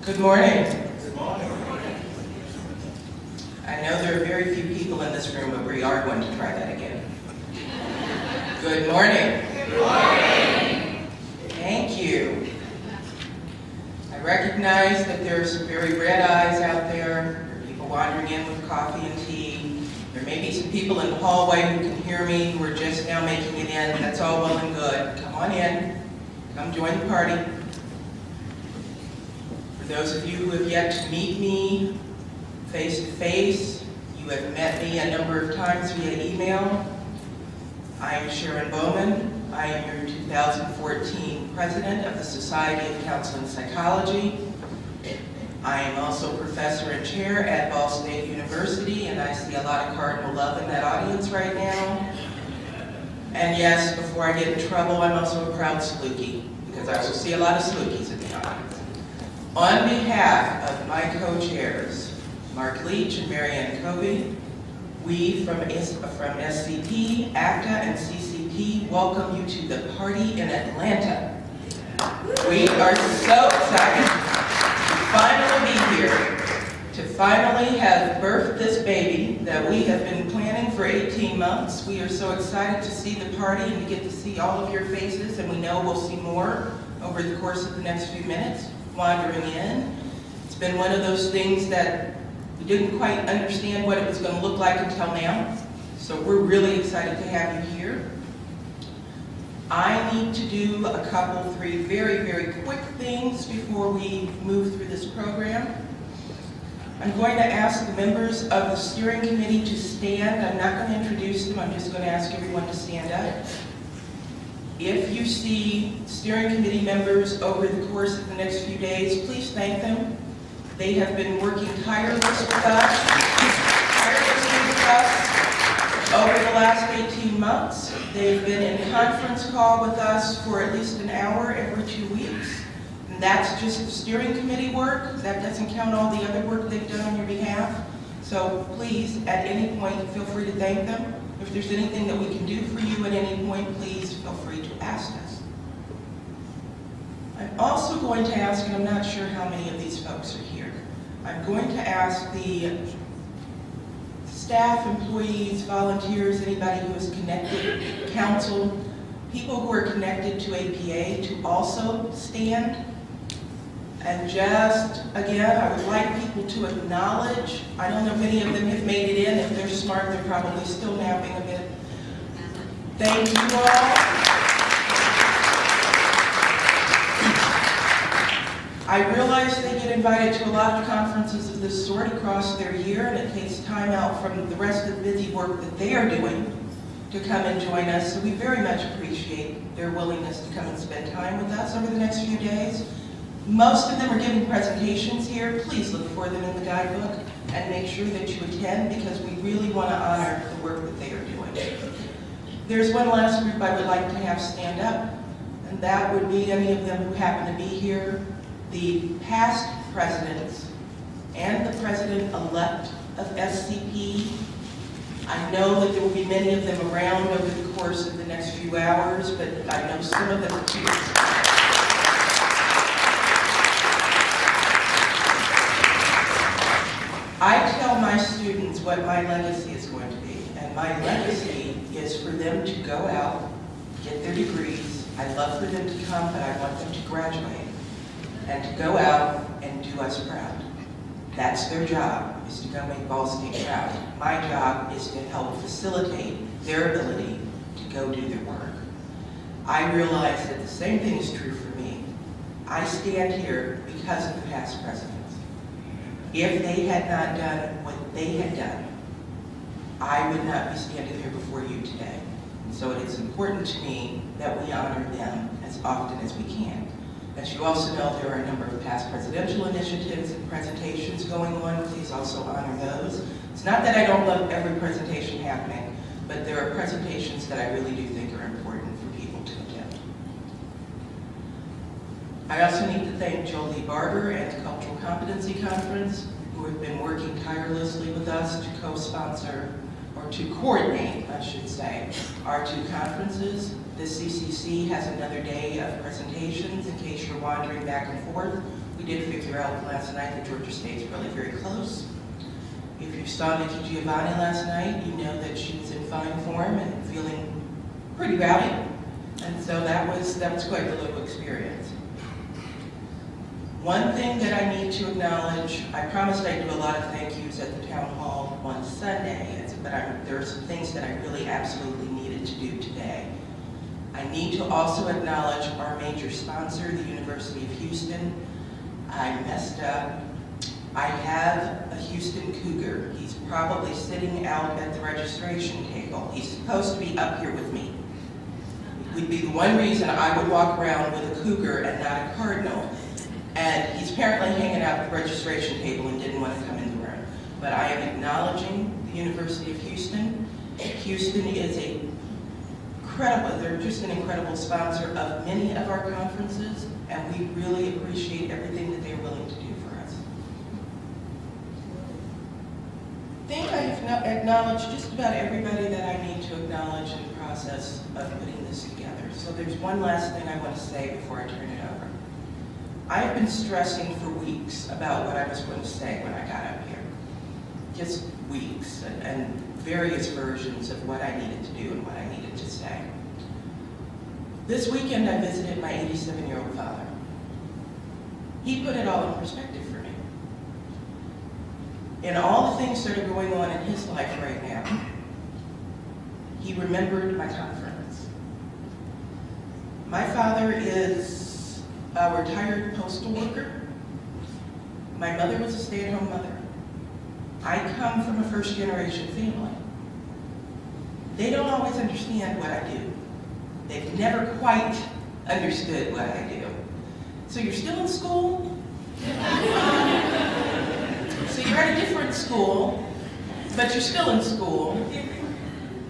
Good morning. Good morning. I know there are very few people in this room, but we are going to try that again. Good morning. Good morning. Thank you. I recognize that there are some very red eyes out there. There are people wandering in with coffee and tea. There may be some people in the hallway who can hear me who are just now making it in. That's all well and good. Come on in. Come join the party. For those of you who have yet to meet me face to face, you have met me a number of times via email. I am Sharon Bowman. I am your 2014 President of the Society of Counseling Psychology. I am also Professor and Chair at Ball State University, and I see a lot of Cardinal love in that audience right now. And yes, before I get in trouble, I'm also a proud Salukee, because I also see a lot of Salukis in the audience. On behalf of my co-chairs, Mark Leach and Marianne Covey, we from SCP, ACTA, and CCP welcome you to the party in Atlanta. We are so excited to finally be here, to finally have birthed this baby that we have been planning for 18 months. We are so excited to see the party and to get to see all of your faces, and we know we'll see more over the course of the next few minutes wandering in. It's been one of those things that we didn't quite understand what it was going to look like until now, so we're really excited to have you here. I need to do a couple, three very, very quick things before we move through this program. I'm going to ask the members of the steering committee to stand. I'm not going to introduce them, I'm just going to ask everyone to stand up. If you see steering committee members over the course of the next few days, please thank them. They have been working tirelessly with us over the last 18 months. They've been in conference call with us for at least an hour every 2 weeks. And that's just the steering committee work. That doesn't count all the other work they've done on your behalf. So please, at any point, feel free to thank them. If there's anything that we can do for you at any point, please feel free to ask us. I'm also going to ask, and I'm not sure how many of these folks are here, I'm going to ask the staff, employees, volunteers, anybody who is connected, council, people who are connected to APA to also stand. And just, again, I would like people to acknowledge, I don't know if any of them have made it in. If they're smart, they're probably still napping a bit. Thank you all. I realize they get invited to a lot of conferences of this sort across their year, and it takes time out from the rest of the busy work that they are doing to come and join us. So we very much appreciate their willingness to come and spend time with us over the next few days. Most of them are giving presentations here. Please look for them in the guidebook and make sure that you attend, because we really want to honor the work that they are doing. There's one last group I would like to have stand up, and that would be any of them who happen to be here, the past presidents and the president-elect of SCP. I know that there will be many of them around over the course of the next few hours, but I know some of them too. I tell my students what my legacy is going to be, and my legacy is for them to go out, get their degrees. I'd love for them to come, but I want them to graduate and to go out and do us proud. That's their job, is to go make Ball State proud. My job is to help facilitate their ability to go do their work. I realize that the same thing is true for me. I stand here because of the past presidents. If they had not done what they had done, I would not be standing here before you today. And so it is important to me that we honor them as often as we can. As you also know, there are a number of past presidential initiatives and presentations going on. Please also honor those. It's not that I don't love every presentation happening, but there are presentations that I really do think are important for people to attend. I also need to thank Jolie Barber and the Cultural Competency Conference, who have been working tirelessly with us to co-sponsor, or to coordinate, I should say, our two conferences. The CCC has another day of presentations in case you're wandering back and forth, We did figure out last night that Georgia State's really very close. If you saw Nikki Giovanni last night, you know that she was in fine form and feeling pretty rowdy. And so that was quite the local experience. One thing that I need to acknowledge, I promised I'd do a lot of thank yous at the town hall on Sunday, but there are some things that I really absolutely needed to do today. I need to also acknowledge our major sponsor, the University of Houston. I messed up. I have a Houston Cougar. He's probably sitting out at the registration table. He's supposed to be up here with me. It would be the one reason I would walk around with a Cougar and not a Cardinal. And he's apparently hanging out at the registration table and didn't want to come in the room. But I am acknowledging the University of Houston. Houston is they're just an incredible sponsor of many of our conferences, and we really appreciate everything that they're willing to do for us. I think I've acknowledged just about everybody that I need to acknowledge in the process of putting this together. So there's one last thing I want to say before I turn it over. I've been stressing for weeks about what I was going to say when I got up here. Just weeks, and various versions of what I needed to do and what I needed to say. This weekend I visited my 87-year-old father. He put it all in perspective for me. In all the things that are going on in his life right now, he remembered my conference. My father is a retired postal worker. My mother was a stay-at-home mother. I come from a first-generation family. They don't always understand what I do. They've never quite understood what I do. So you're still in school? So you're at a different school, but you're still in school.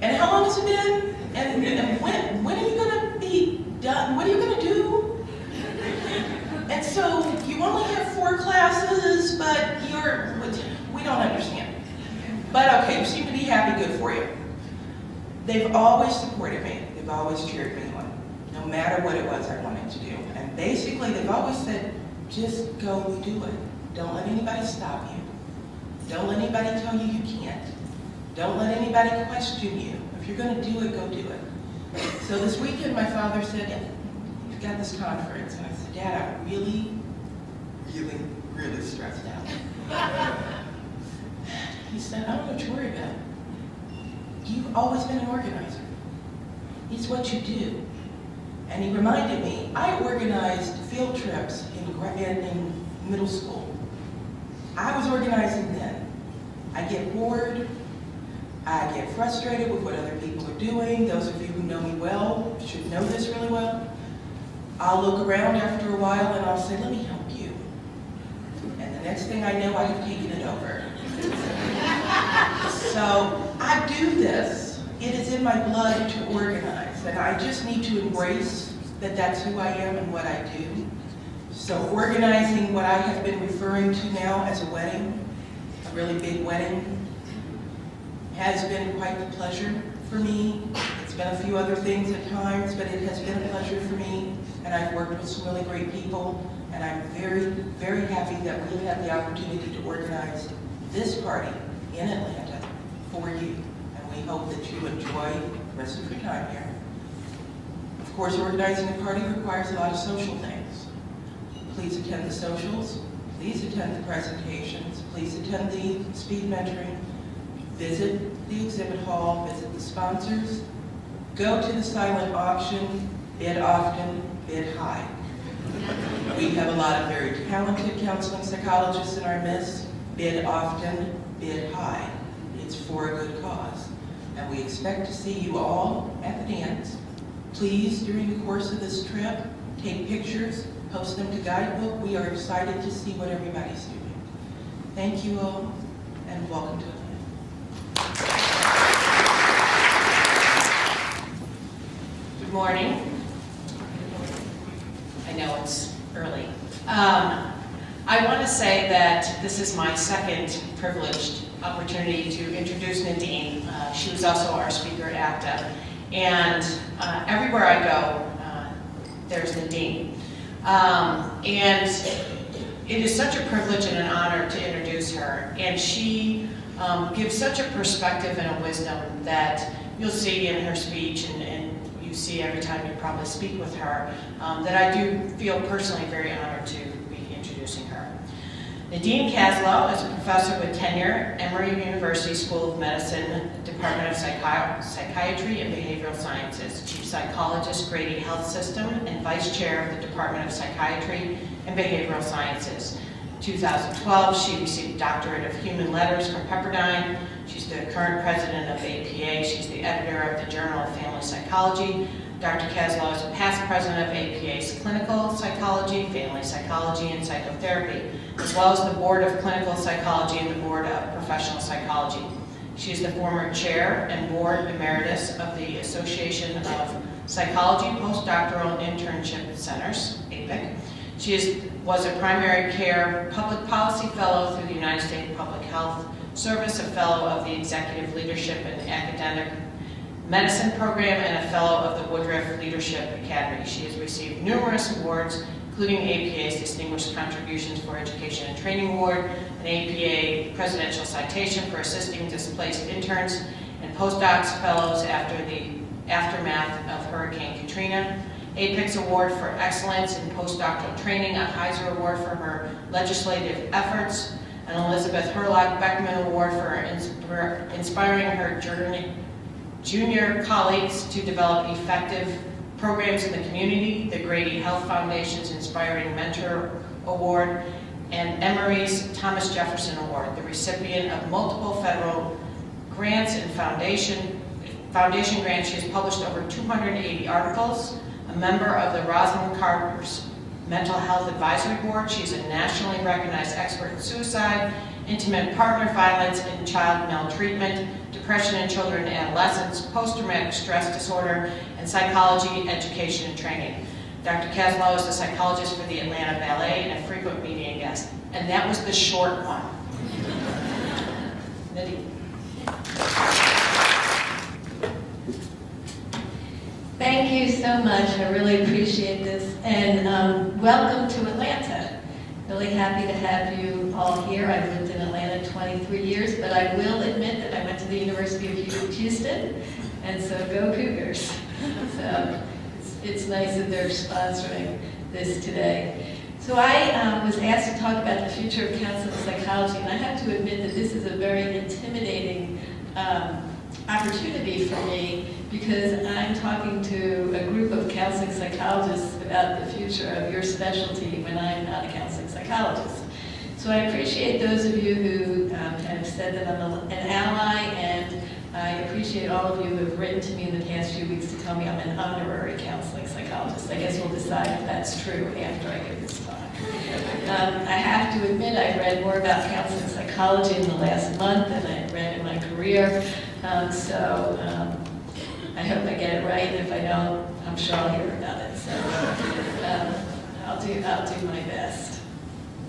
And how long has it been? And when are you going to be done? What are you going to do? And so you only have 4 classes, but we don't understand. But okay, you seem to be happy, good for you. They've always supported me. They've always cheered me on, no matter what it was I wanted to do. And basically, they've always said, just go do it. Don't let anybody stop you. Don't let anybody tell you you can't. Don't let anybody question you. If you're going to do it, go do it. So this weekend, my father said, you've got this conference. And I said, Dad, I'm really stressed out. He said, I don't know what to worry about. You've always been an organizer. It's what you do. And he reminded me, I organized field trips in middle school. I was organizing then. I get bored. I get frustrated with what other people are doing. Those of you who know me well should know this really well. I'll look around after a while and I'll say, let me help you. And the next thing I know, I have taken it over. So I do this. It is in my blood to organize, and I just need to embrace that that's who I am and what I do. So organizing what I have been referring to now as a wedding, a really big wedding, has been quite the pleasure for me. It's been a few other things at times, but it has been a pleasure for me, and I've worked with some really great people, and I'm very, very happy that we've had the opportunity to organize this party in Atlanta for you, and we hope that you enjoy the rest of your time here. Of course, organizing a party requires a lot of social things. Please attend the socials, please attend the presentations, please attend the speed mentoring, visit the exhibit hall, visit the sponsors, go to the silent auction, bid often, bid high. We have a lot of very talented counseling psychologists in our midst. Bid often, bid high. It's for a good cause. And we expect to see you all at the dance. Please, during the course of this trip, take pictures, post them to Guidebook. We are excited to see what everybody's doing. Thank you all, and welcome to Atlanta. Good morning. I know it's early. I want to say that this is my second privileged opportunity to introduce Nadine. She was also our speaker at ACTA. And everywhere I go, there's Nadine. And it is such a privilege and an honor to introduce her, and she gives such a perspective and a wisdom that you'll see in her speech, and you see every time you probably speak with her, that I do feel personally very honored to be introducing her. Nadine Kaslow is a professor with tenure, Emory University School of Medicine, Department of Psychiatry and Behavioral Sciences, Chief Psychologist, Grady Health System, and Vice Chair of the Department of Psychiatry and Behavioral Sciences. In 2012, she received a Doctorate of Human Letters from Pepperdine. She's the current president of APA. She's the editor of the Journal of Family Psychology. Dr. Kaslow is a past president of APA's Clinical Psychology, Family Psychology, and Psychotherapy, as well as the Board of Clinical Psychology and the Board of Professional Psychology. She is the former chair and board emeritus of the Association of Psychology Postdoctoral Internship Centers, ABPP. She was a primary care public policy fellow through the United States Public Health Service, a fellow of the Executive Leadership and Academic Medicine Program, and a fellow of the Woodruff Leadership Academy. She has received numerous awards, including APA's Distinguished Contributions for Education and Training Award, an APA Presidential Citation for assisting displaced interns and postdocs fellows after the aftermath of Hurricane Katrina, APIC's Award for Excellence in Postdoctoral Training, a Heiser Award for her legislative efforts, an Elizabeth Hurlock Beckman Award for inspiring her junior colleagues to develop effective programs in the community, the Grady Health Foundation's Inspiring Mentor Award, and Emory's Thomas Jefferson Award, the recipient of multiple federal grants and foundation grants. She has published over 280 articles, a member of the Rosalind Carter's Mental Health Advisory Board. She's a nationally recognized expert in suicide, intimate partner violence, and child maltreatment, depression in children and adolescents, post-traumatic stress disorder, and psychology, education, and training. Dr. Kaslow is a psychologist for the Atlanta Ballet and a frequent media guest. And that was the short one. Nadine. Thank you so much. I really appreciate this. And welcome to Atlanta. Really happy to have you all here. I've lived in Atlanta 23 years, but I will admit that I went to the University of Houston, and so go Cougars. So it's nice that they're sponsoring this today. So I was asked to talk about the future of counseling psychology, and I have to admit that this is a very intimidating opportunity for me, because I'm talking to a group of counseling psychologists about the future of your specialty when I'm not a counseling psychologist. So I appreciate those of you who have said that I'm an ally, and I appreciate all of you who have written to me in the past few weeks to tell me I'm an honorary counseling psychologist. I guess we'll decide if that's true after I give this talk. I have to admit I've read more about counseling psychology in the last month than I've read in my career. I hope I get it right, and if I don't, I'm sure I'll hear about it. So I'll do my best.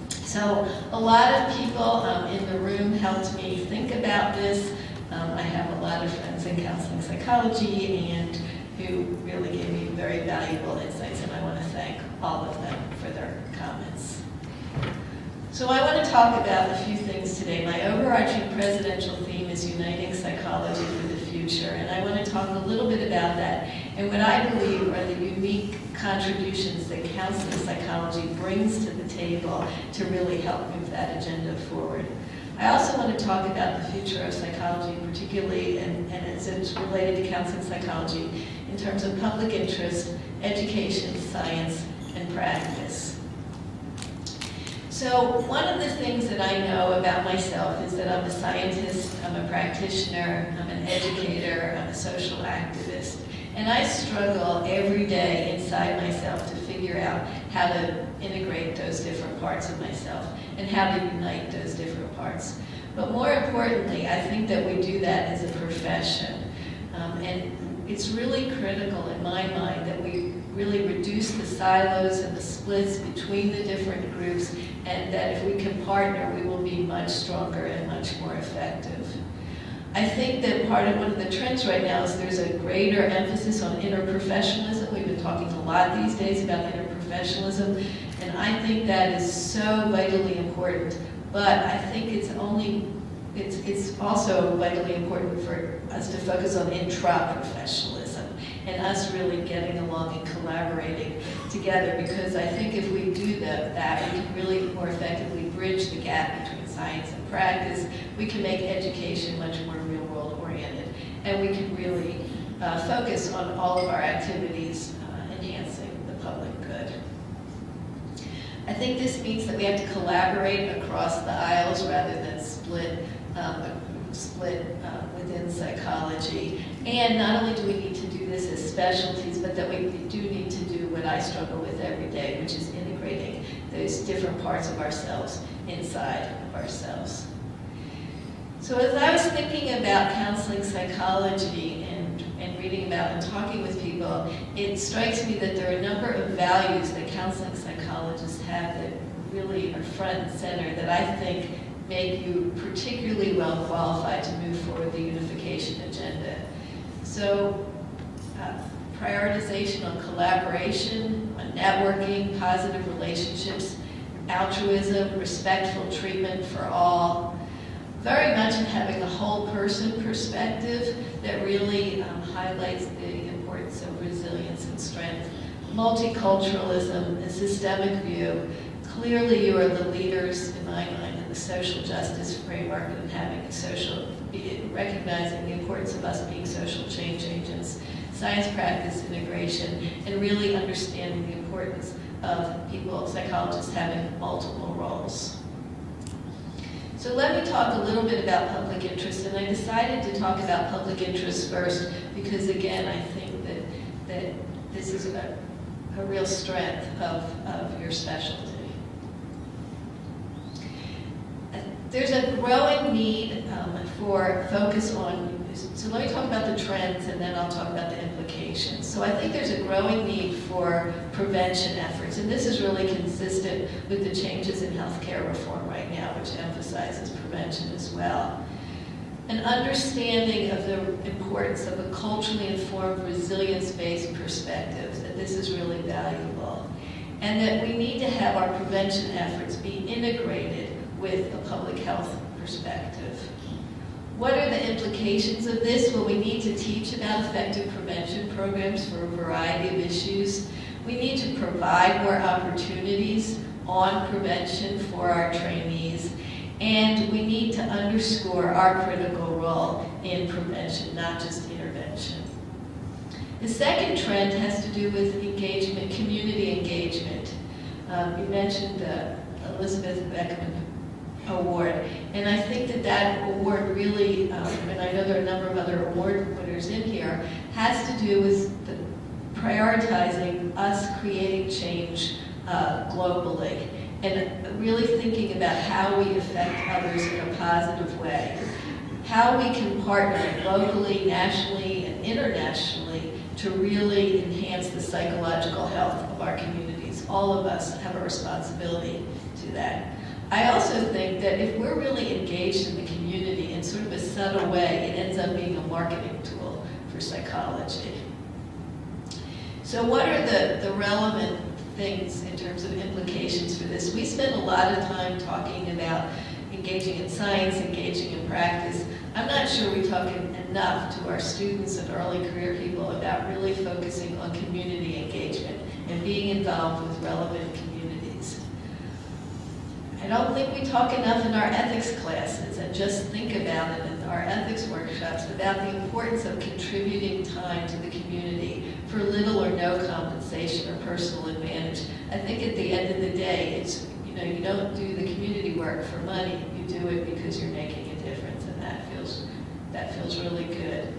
So a lot of people in the room helped me think about this. I have a lot of friends in counseling psychology and who really gave me very valuable insights, and I want to thank all of them for their comments. So I want to talk about a few things today. My overarching presidential theme is Uniting Psychology for the Future, and I want to talk a little bit about that and what I believe are the unique contributions that counseling psychology brings to the table to really help move that agenda forward. I also want to talk about the future of psychology, particularly and as it's related to counseling psychology in terms of public interest, education, science, and practice. So one of the things that I know about myself is that I'm a scientist, I'm a practitioner, I'm an educator, I'm a social activist, and I struggle every day inside myself to figure out how to integrate those different parts of myself and how to unite those different parts. But more importantly, I think that we do that as a profession. And it's really critical in my mind that we really reduce the silos and the splits between the different groups, and that if we can partner, we will be much stronger and much more effective. I think that one of the trends right now is there's a greater emphasis on interprofessionalism. We've been talking a lot these days about interprofessionalism, and I think that is so vitally important. But I think it's also vitally important for us to focus on intra-professionalism and us really getting along and collaborating together, because I think if we do that, we can really more effectively bridge the gap between science and practice. We can make education much more real-world oriented, and we can really focus on all of our activities enhancing the public good. I think this means that we have to collaborate across the aisles rather than split within psychology. And not only do we need to do this as specialties, but that we do need to do what I struggle with every day, which is integrating those different parts of ourselves inside of ourselves. So as I was thinking about counseling psychology and reading about and talking with people, it strikes me that there are a number of values that counseling psychologists have that really are front and center that I think make you particularly well qualified to move forward the unification agenda. So prioritization on collaboration, on networking, positive relationships, altruism, respectful treatment for all, very much in having a whole person perspective that really highlights the importance of resilience and strength. Multiculturalism, a systemic view. Clearly you are the leaders, in my mind, in the social justice framework and having recognizing the importance of us being social change agents. Science practice integration, and really understanding the importance of people, psychologists, having multiple roles. So let me talk a little bit about public interest, and I decided to talk about public interest first because, again, I think that this is a real strength of your specialty. There's a growing need for focus on, so let me talk about the trends and then I'll talk about the implications. So I think there's a growing need for prevention efforts, and this is really consistent with the changes in healthcare reform right now, which emphasizes prevention as well. An understanding of the importance of a culturally informed, resilience-based perspective, that this is really valuable, and that we need to have our prevention efforts be integrated with a public health perspective. What are the implications of this? Well, we need to teach about effective prevention programs for a variety of issues. We need to provide more opportunities on prevention for our trainees. And we need to underscore our critical role in prevention, not just intervention. The second trend has to do with engagement, community engagement. You mentioned the Elizabeth Beckman Award, and I think that award really, and I know there are a number of other award winners in here, has to do with prioritizing us creating change globally, and really thinking about how we affect others in a positive way, how we can partner locally, nationally, and internationally to really enhance the psychological health of our communities. All of us have a responsibility to that. I also think that if we're really engaged in the community in sort of a subtle way, it ends up being a marketing tool for psychology. So what are the relevant things in terms of implications for this? We spend a lot of time talking about engaging in science, engaging in practice. I'm not sure we talk enough to our students and early career people about really focusing on community engagement and being involved with relevant communities. I don't think we talk enough in our ethics classes, and just think about it in our ethics workshops, about the importance of contributing time to the community for little or no compensation or personal advantage. I think at the end of the day, it's, you don't do the community work for money, you do it because you're making a difference, and that feels really good.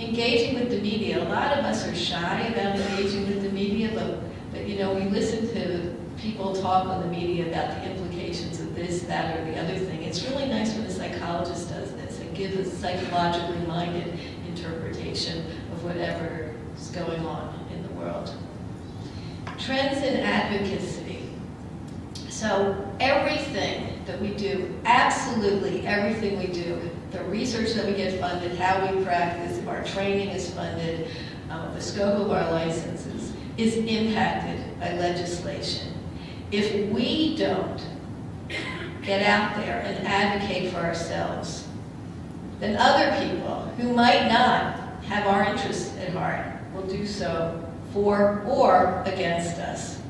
Engaging with the media. A lot of us are shy about engaging with the media, but we listen to people talk on the media about the implications of this, that, or the other thing. It's really nice when a psychologist does this and gives a psychologically minded interpretation of whatever is going on in the world. Trends in advocacy. So everything that we do, absolutely everything we do, the research that we get funded, how we practice, if our training is funded, the scope of our licenses, is impacted by legislation. If we don't get out there and advocate for ourselves, then other people who might not have our interests at heart will do so for or against us.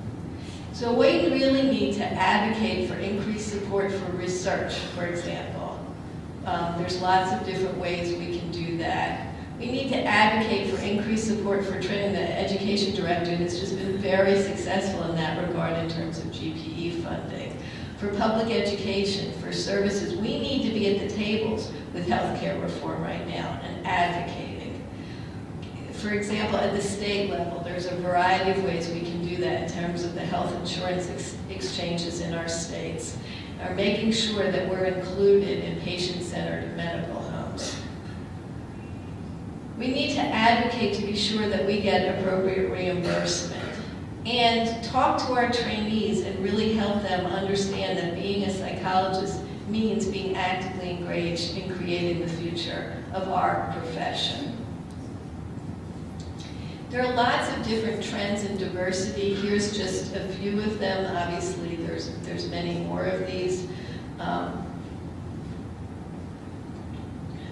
So we really need to advocate for increased support for research, for example. There's lots of different ways we can do that. We need to advocate for increased support for training. The education director has just been very successful in that regard in terms of GPE funding. For public education, for services, we need to be at the tables with healthcare reform right now and advocating. For example, at the state level, there's a variety of ways we can do that in terms of the health insurance exchanges in our states, are making sure that we're included in patient-centered medical homes. We need to advocate to be sure that we get appropriate reimbursement and talk to our trainees and really help them understand that being a psychologist means being actively engaged in creating the future of our profession. There are lots of different trends in diversity. Here's just a few of them. Obviously, there's many more of these.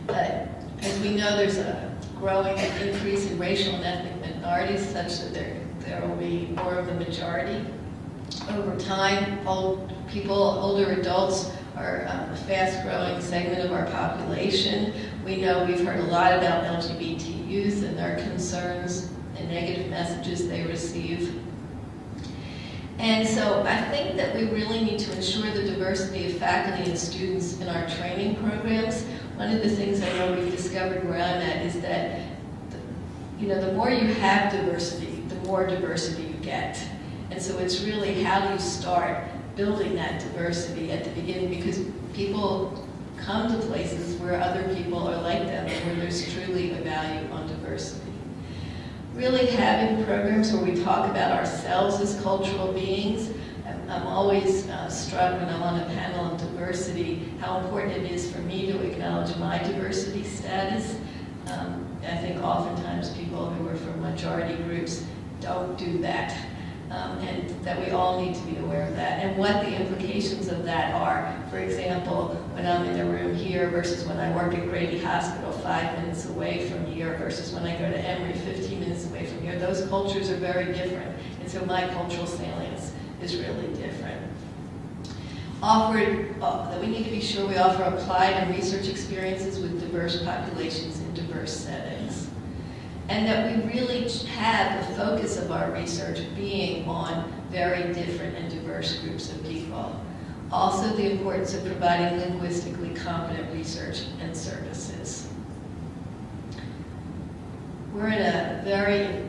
But as we know, there's a growing increase in racial and ethnic minorities such that there will be more of the majority. Over time, older adults are a fast-growing segment of our population. We know we've heard a lot about LGBT youth and their concerns and negative messages they receive. And so I think that we really need to ensure the diversity of faculty and students in our training programs. One of the things I know we've discovered where I'm at is that the more you have diversity, the more diversity you get. And so it's really how do you start building that diversity at the beginning, because people come to places where other people are like them and where there's truly a value on diversity. Really having programs where we talk about ourselves as cultural beings. I'm always struck when I'm on a panel on diversity, how important it is for me to acknowledge my diversity status. I think oftentimes people who are from majority groups don't do that, and that we all need to be aware of that, and what the implications of that are. For example, when I'm in a room here versus when I work at Grady Hospital 5 minutes away from here versus when I go to Emory 15 minutes away from here, those cultures are very different, and so my cultural salience is really different. That we need to be sure we offer applied and research experiences with diverse populations in diverse settings. And that we really have the focus of our research being on very different and diverse groups of people. Also, the importance of providing linguistically competent research and services. We're in a very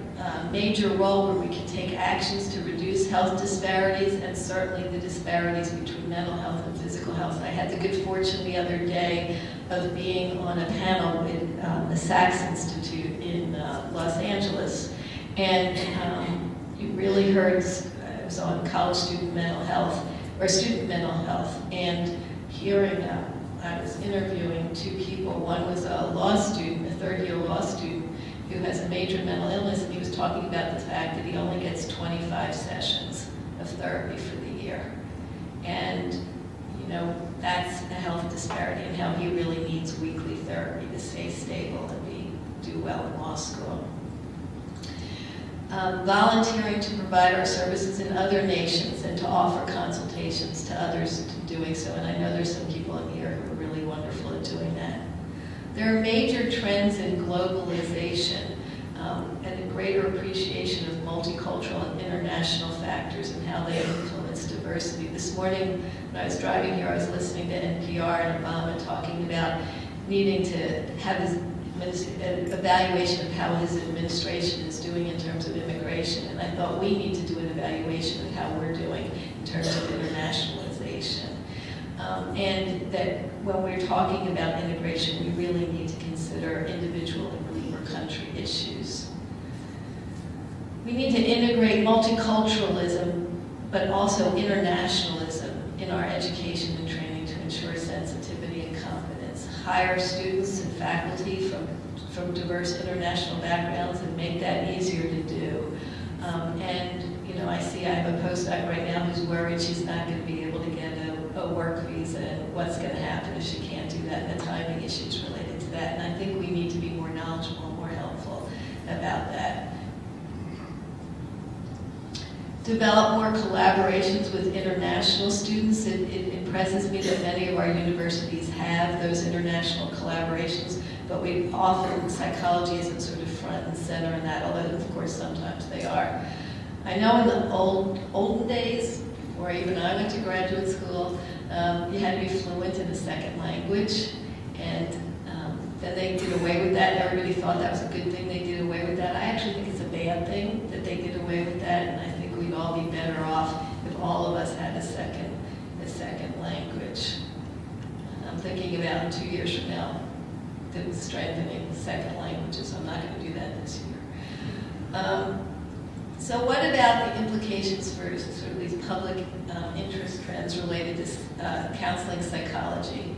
major role where we can take actions to reduce health disparities, and certainly the disparities between mental health and physical health. I had the good fortune the other day of being on a panel with the Sachs Institute in Los Angeles, and you really heard, it was on college student mental health, or student mental health, and hearing, I was interviewing two people. One was a law student, a third-year law student, who has a major mental illness, and he was talking about the fact that he only gets 25 sessions of therapy for the year. And, that's a health disparity, and how he really needs weekly therapy to stay stable and do well in law school. Volunteering to provide our services in other nations and to offer consultations to others to doing so, and I know there's some people in here who are really wonderful at doing that. There are major trends in globalization and a greater appreciation of multicultural and international factors and how they influence diversity. This morning, when I was driving here, I was listening to NPR and Obama talking about needing to have an evaluation of how his administration is doing in terms of immigration. And I thought we need to do an evaluation of how we're doing in terms of internationalization. And that when we're talking about integration, we really need to consider individual and group or country issues. We need to integrate multiculturalism, but also internationalism in our education and training to ensure sensitivity and competence. Hire students and faculty from diverse international backgrounds and make that easier to do. And I see I have a postdoc right now who's worried she's not going to be able to get a work visa, and what's going to happen if she can't do that, and the timing issues related to that. And I think we need to be more knowledgeable and more helpful about that. Develop more collaborations with international students. It impresses me that many of our universities have those international collaborations, but we often, psychology isn't sort of front and center in that, although of course sometimes they are. I know in the olden days, before even I went to graduate school, you had to be fluent in a second language, and then they did away with that, and everybody thought that was a good thing they did away with that. I actually think it's a bad thing that they did away with that, and I think we'd all be better off if all of us had a second language. And I'm thinking about in 2 years from now, strengthening second languages. I'm not going to do that this year. So what about the implications for sort of these public interest trends related to counseling psychology?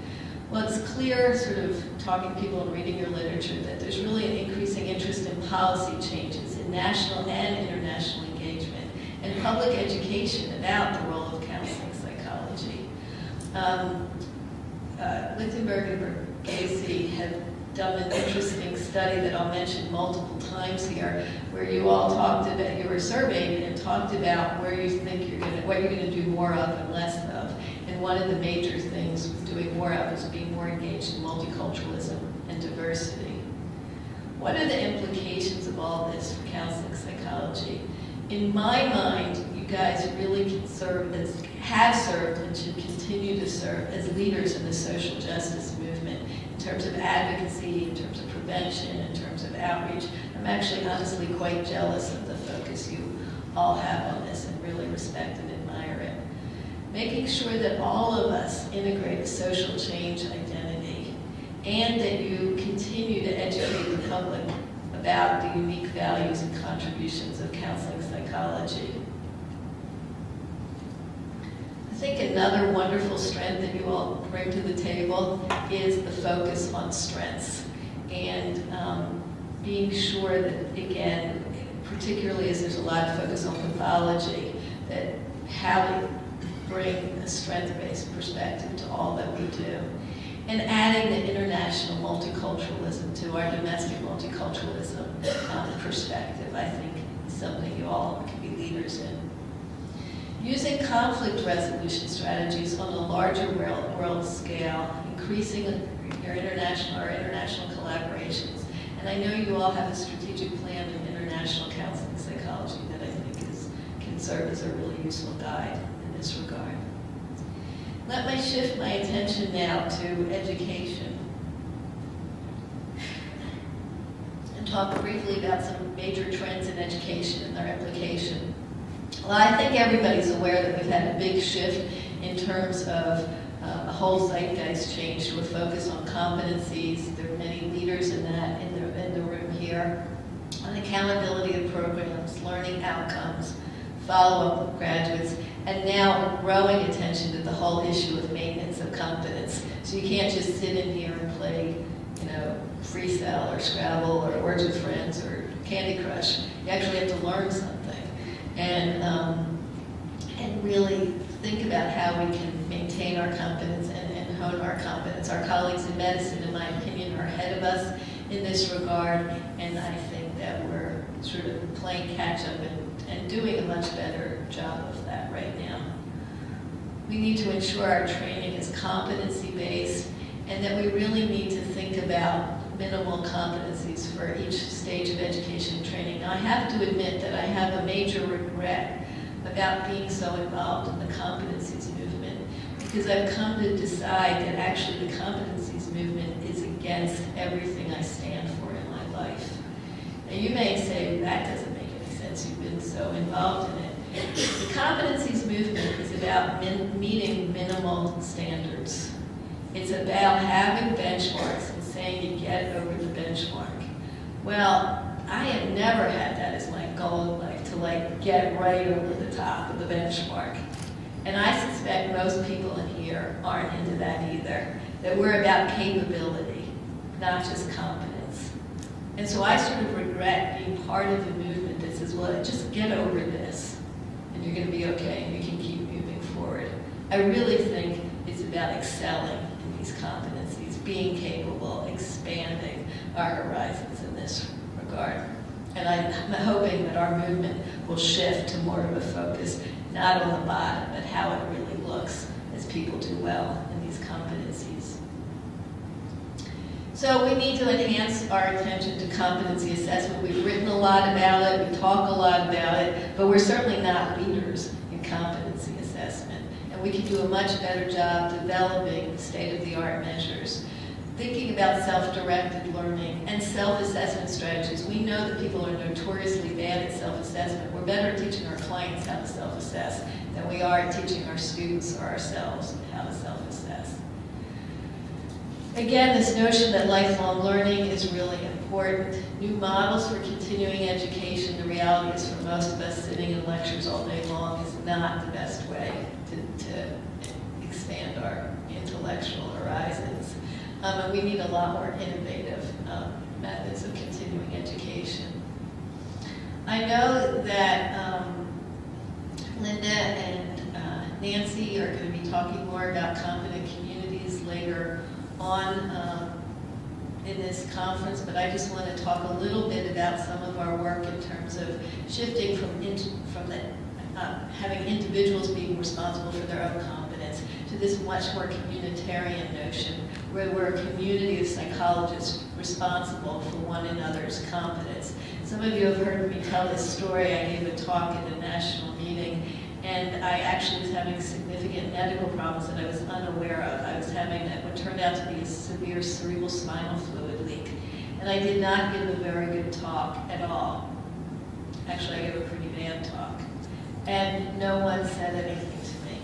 Well, it's clear, sort of talking to people and reading your literature, that there's really an increasing interest in policy changes in national and international engagement and public education about the role of counseling psychology. Lichtenberg and Gacy have done an interesting study that I'll mention multiple times here, where you all talked about, you were surveyed and talked about where you think what you're going to do more of and less of. And one of the major things doing more of is being more engaged in multiculturalism and diversity. What are the implications of all this for counseling psychology? In my mind, you guys really can serve as, have served and should continue to serve as leaders in the social justice movement in terms of advocacy, in terms of prevention, in terms of outreach. I'm actually honestly quite jealous of the focus you all have on this and really respect and admire it. Making sure that all of us integrate a social change identity and that you continue to educate the public about the unique values and contributions of counseling psychology. I think another wonderful strength that you all bring to the table is the focus on strengths and being sure that, again, particularly as there's a lot of focus on pathology, that how to bring a strength-based perspective to all that we do. And adding the international multiculturalism to our domestic multiculturalism perspective, I think, is something you all can be leaders in. Using conflict resolution strategies on a larger world scale, increasing our international collaborations. And I know you all have a strategic plan in international counseling psychology that I think can serve as a really useful guide in this regard. Let me shift my attention now to education and talk briefly about some major trends in education and their implication. Well, I think everybody's aware that we've had a big shift in terms of a whole zeitgeist change to a focus on competencies. There are many leaders in that in the room here. On accountability of programs, learning outcomes, follow-up with graduates, and now growing attention to the whole issue of maintenance of competence. So you can't just sit in here and play, Freecell or Scrabble or Words with Friends or Candy Crush. You actually have to learn something and really think about how we can maintain our competence and hone our competence. Our colleagues in medicine, in my opinion, are ahead of us in this regard, and I think that we're sort of playing catch-up and doing a much better job of that right now. We need to ensure our training is competency-based and that we really need to think about minimal competencies for each stage of education and training. Now, I have to admit that I have a major regret about being so involved in the competencies movement because I've come to decide that actually the competencies movement is against everything I stand for in my life. Now, you may say that doesn't make any sense. You've been so involved in it. The competencies movement is about meeting minimal standards. It's about having benchmarks and saying you get over the benchmark. Well, I have never had that as my goal in life, to get right over the top of the benchmark. And I suspect most people in here aren't into that either, that we're about capability, not just competence. And so I sort of regret being part of the movement that says, well, just get over this. and you're going to be okay, and you can keep moving forward. I really think it's about excelling in these competencies, being capable, expanding our horizons in this regard. And I'm hoping that our movement will shift to more of a focus, not on the bottom, but how it really looks as people do well in these competencies. So we need to enhance our attention to competency assessment. We've written a lot about it, we talk a lot about it, but we're certainly not leaders in competency assessment. And we can do a much better job developing state-of-the-art measures, thinking about self-directed learning and self-assessment strategies. We know that people are notoriously bad at self-assessment. We're better at teaching our clients how to self-assess than we are at teaching our students or ourselves how to self-assess. Again, this notion that lifelong learning is really important. New models for continuing education, the reality is for most of us sitting in lectures all day long is not the best way to expand our intellectual horizons. And we need a lot more innovative methods of continuing education. I know that Linda and Nancy are going to be talking more about competent communities later on in this conference, but I just want to talk a little bit about some of our work in terms of shifting from having individuals being responsible for their own competence to this much more communitarian notion where we're a community of psychologists responsible for one another's competence. Some of you have heard me tell this story. I gave a talk at a national meeting, and I actually was having significant medical problems that I was unaware of. I was having what turned out to be a severe cerebral spinal fluid leak, and I did not give a very good talk at all. Actually, I gave a pretty bad talk, and no one said anything to me.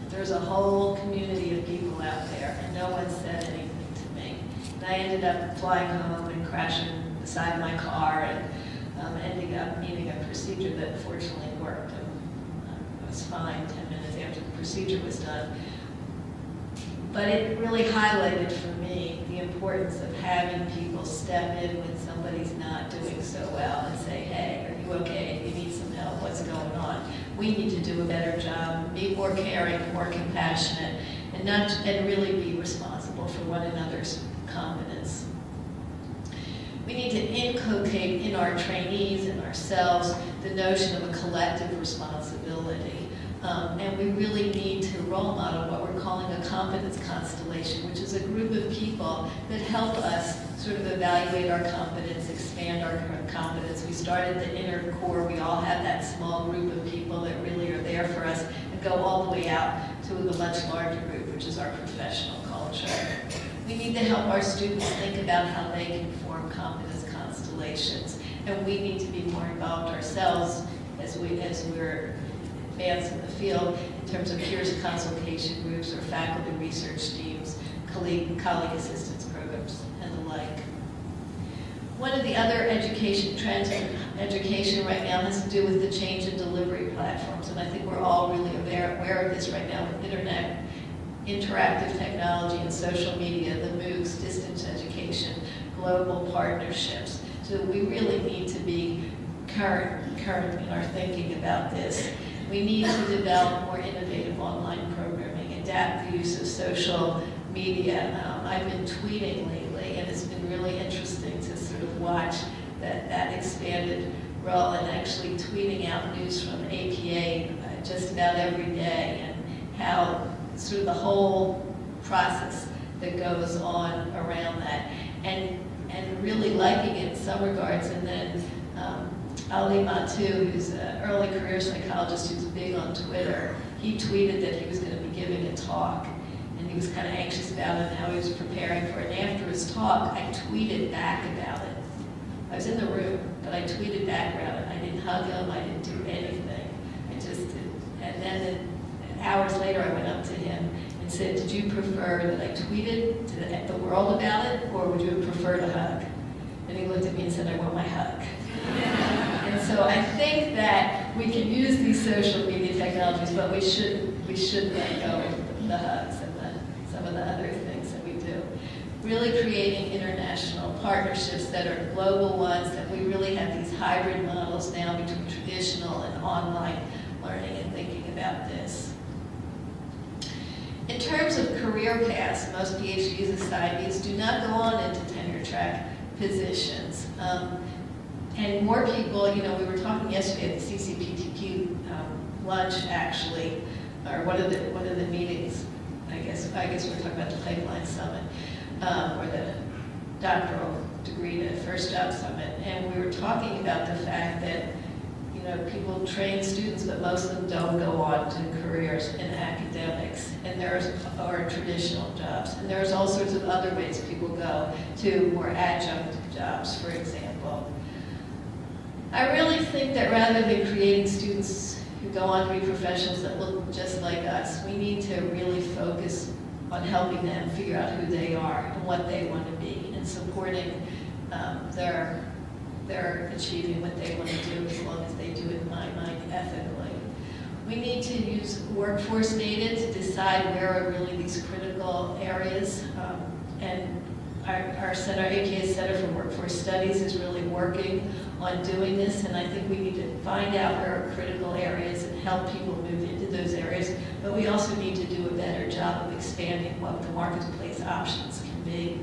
There's a whole community of people out there, and no one said anything to me. And I ended up flying home and crashing beside my car and ending up needing a procedure that fortunately worked. I was fine 10 minutes after the procedure was done. But it really highlighted for me the importance of having people step in when somebody's not doing so well and say, hey, are you okay? Do you need some help? What's going on? We need to do a better job, be more caring, more compassionate, and really be responsible for one another's competence. We need to inculcate in our trainees and ourselves the notion of a collective responsibility. And we really need to role model what we're calling a competence constellation, which is a group of people that help us sort of evaluate our competence, expand our competence. We start at the inner core. We all have that small group of people that really are there for us and go all the way out to the much larger group, which is our professional culture. We need to help our students think about how they can form competence constellations. And we need to be more involved ourselves as we're advancing the field in terms of peers consultation groups or faculty research teams, colleague assistance programs, and the like. One of the other education trends in education right now has to do with the change in delivery platforms, and I think we're all really aware of this right now with internet, interactive technology and social media, the MOOCs, distance education, global partnerships. So we really need to be current in our thinking about this. We need to develop more innovative online programming, adapt the use of social media. I've been tweeting lately, and it's been really interesting to sort of watch that expanded role and actually tweeting out news from APA just about every day and how sort of the whole process that goes on around that and really liking it in some regards. And then Ali Matu, who's an early career psychologist who's big on Twitter, he tweeted that he was going to be giving a talk, and he was kind of anxious about it and how he was preparing for it. And after his talk, I tweeted back about it. I was in the room, but I tweeted back about it. I didn't hug him, I didn't do anything. I just did. And then hours later, I went up to him and said, did you prefer that I tweeted to the world about it, or would you have preferred a hug? And he looked at me and said, I want my hug. And so I think that we can use these social media technologies, but we shouldn't let go of the hugs and some of the other things that we do. Really creating internet international partnerships that are global ones, that we really have these hybrid models now between traditional and online learning and thinking about this. In terms of career paths, most PhDs and PsyDs do not go on into tenure track positions. And more people, we were talking yesterday at the CCPTQ lunch, actually, or one of the meetings. I guess we're talking about the Pipeline Summit, or the doctoral degree to first job summit, and we were talking about the fact that people train students, but most of them don't go on to careers in academics, and or traditional jobs, and there's all sorts of other ways people go to more adjunct jobs, for example. I really think that rather than creating students who go on to be professionals that look just like us, we need to really focus on helping them figure out who they are and what they want to be, and supporting their achieving what they want to do, as long as they do it, in my mind, ethically. We need to use workforce data to decide where are really these critical areas, and our center, AKA Center for Workforce Studies, is really working on doing this, and I think we need to find out where are critical areas and help people move into those areas, but we also need to do a better job of expanding what the marketplace options can be.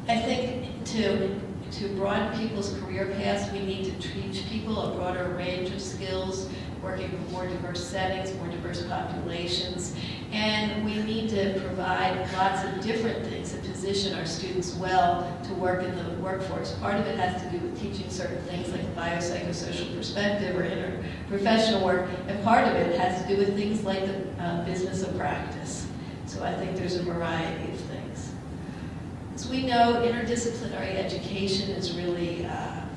I think to broaden people's career paths, we need to teach people a broader range of skills, working with more diverse settings, more diverse populations, and we need to provide lots of different things to position our students well to work in the workforce. Part of it has to do with teaching certain things like biopsychosocial perspective or interprofessional work, and part of it has to do with things like the business of practice. So I think there's a variety of things. As we know, interdisciplinary education is really a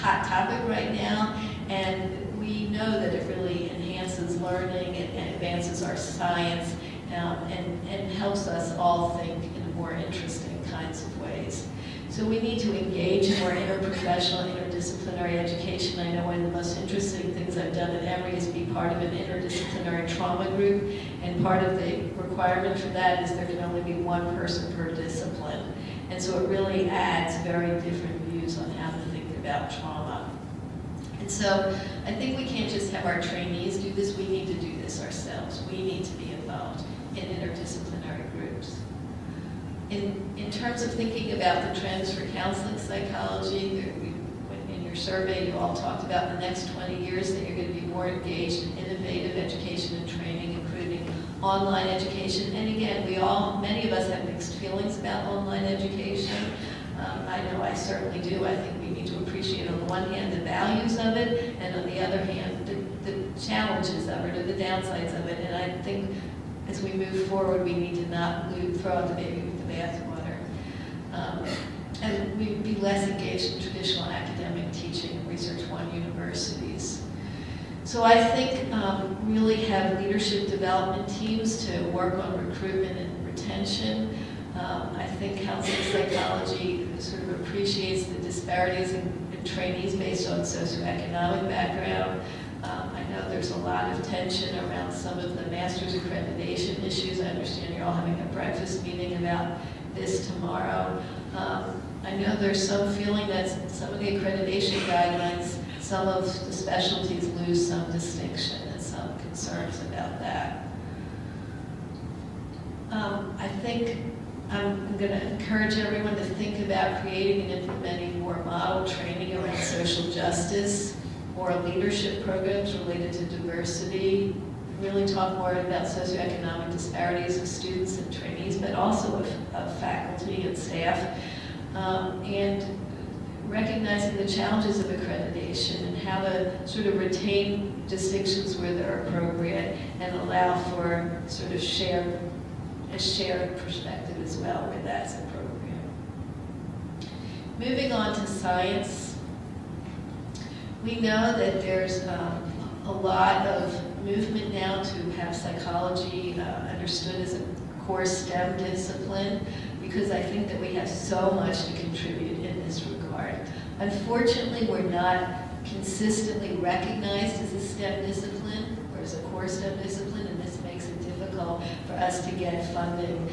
hot topic right now, and we know that it really enhances learning and advances our science, and helps us all think in more interesting kinds of ways. So we need to engage in more interprofessional, interdisciplinary education. I know one of the most interesting things I've done at Emory is be part of an interdisciplinary trauma group, and part of the requirement for that is there can only be one person per discipline. And so it really adds very different views on how to think about trauma. And so I think we can't just have our trainees do this, we need to do this ourselves. We need to be involved in interdisciplinary groups. In terms of thinking about the trends for counseling psychology, in your survey you all talked about the next 20 years that you're going to be more engaged in innovative education and training, including online education. And again, many of us have mixed feelings about online education. I know I certainly do. I think we need to appreciate on the one hand the values of it, and on the other hand the challenges of it, or the downsides of it. And I think as we move forward, we need to not throw out the baby with the bathwater. And we'd be less engaged in traditional academic teaching and research on universities. So I think really have leadership development teams to work on recruitment and retention. I think counseling psychology sort of appreciates the disparities in trainees based on socioeconomic background. I know there's a lot of tension around some of the master's accreditation issues. I understand you're all having a breakfast meeting about this tomorrow. I know there's some feeling that some of the accreditation guidelines, some of the specialties lose some distinction, and some concerns about that. I think I'm going to encourage everyone to think about creating and implementing more model training around social justice, or leadership programs related to diversity, really talk more about socioeconomic disparities of students and trainees, but also of faculty and staff, and recognizing the challenges of accreditation and how to sort of retain distinctions where they're appropriate and allow for sort of a shared perspective as well where that's appropriate. Moving on to science, we know that there's a lot of movement now to have psychology understood as a core STEM discipline, because I think that we have so much to contribute in this regard. Unfortunately, we're not consistently recognized as a STEM discipline or as a core STEM discipline, and this makes it difficult difficult for us to get funding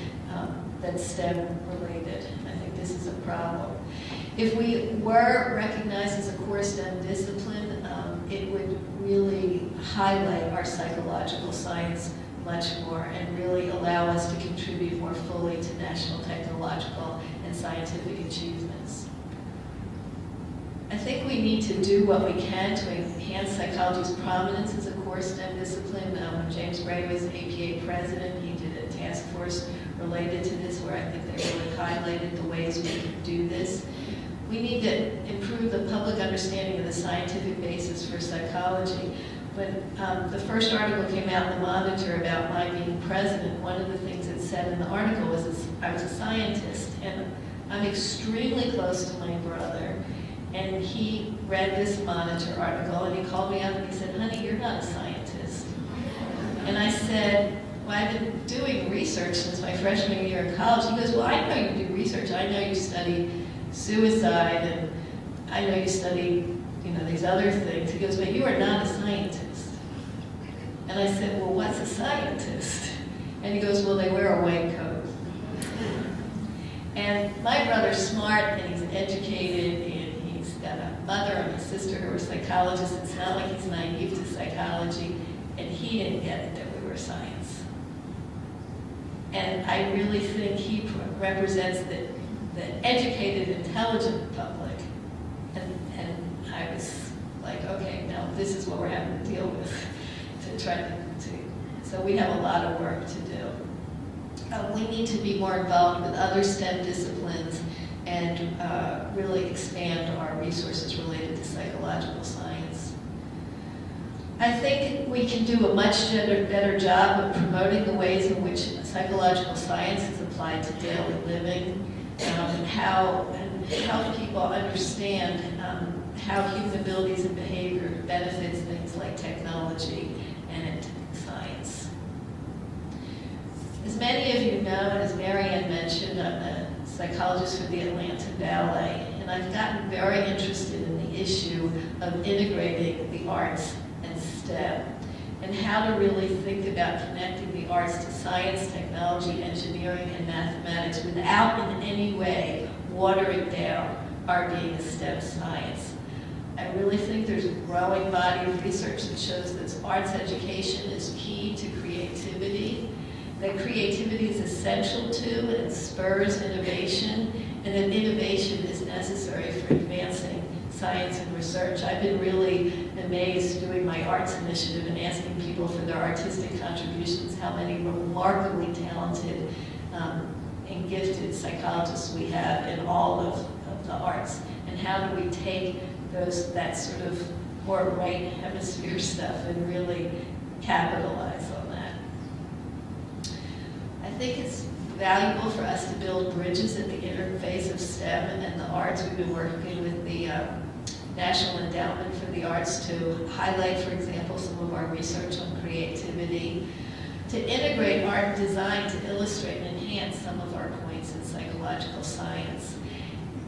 that's STEM related. I think this is a problem. If we were recognized as a core STEM discipline, it would really highlight our psychological science much more and really allow us to contribute more fully to national technological and scientific achievements. I think we need to do what we can to enhance psychology's prominence as a core STEM discipline. When James Gray was APA president, he did a task force related to this where I think they really highlighted the ways we can do this. We need to improve the public understanding of the scientific basis for psychology. When the first article came out in the Monitor about my being president, one of the things it said in the article was I was a scientist, and I'm extremely close to my brother. And he read this Monitor article, and he called me up and he said, "Honey, you're not a scientist." And I said, "Well, I've been doing research since my freshman year in college." He goes, "Well, I know you do research. I know you study suicide, and I know you study, these other things." He goes, "But you are not a scientist." And I said, "Well, what's a scientist?" And he goes, "Well, they wear a white coat." And my brother's smart, and he's educated, and he's got a mother and a sister who are psychologists. It's not like he's naive to psychology, and he didn't get it that we were science. And I really think he represents the educated, intelligent public. And I was like, okay, now this is what we're having to deal with so we have a lot of work to do. We need to be more involved with other STEM disciplines and really expand our resources related to psychological science. I think we can do a much better job of promoting the ways in which psychological science is applied to daily living, and help people understand how human abilities and behavior benefits things like technology and science. As many of you know, and as Marianne mentioned, I'm a psychologist for the Atlanta Ballet, and I've gotten very interested in the issue of integrating the arts and STEM, and how to really think about connecting the arts to science, technology, engineering, and mathematics without in any way watering down our being a STEM science. I really think there's a growing body of research that shows that arts education is key to creativity, that creativity is essential to and spurs innovation, and that innovation is necessary for advancing science and research. I've been really amazed doing my arts initiative and asking people for their artistic contributions, how many remarkably talented and gifted psychologists we have in all of the arts, and how do we take that sort of more right hemisphere stuff and really capitalize on that. I think it's valuable for us to build bridges at the interface of STEM and the arts. We've been working with the National Endowment for the Arts to highlight, for example, some of our research on creativity, to integrate art and design to illustrate and enhance some of our points in psychological science.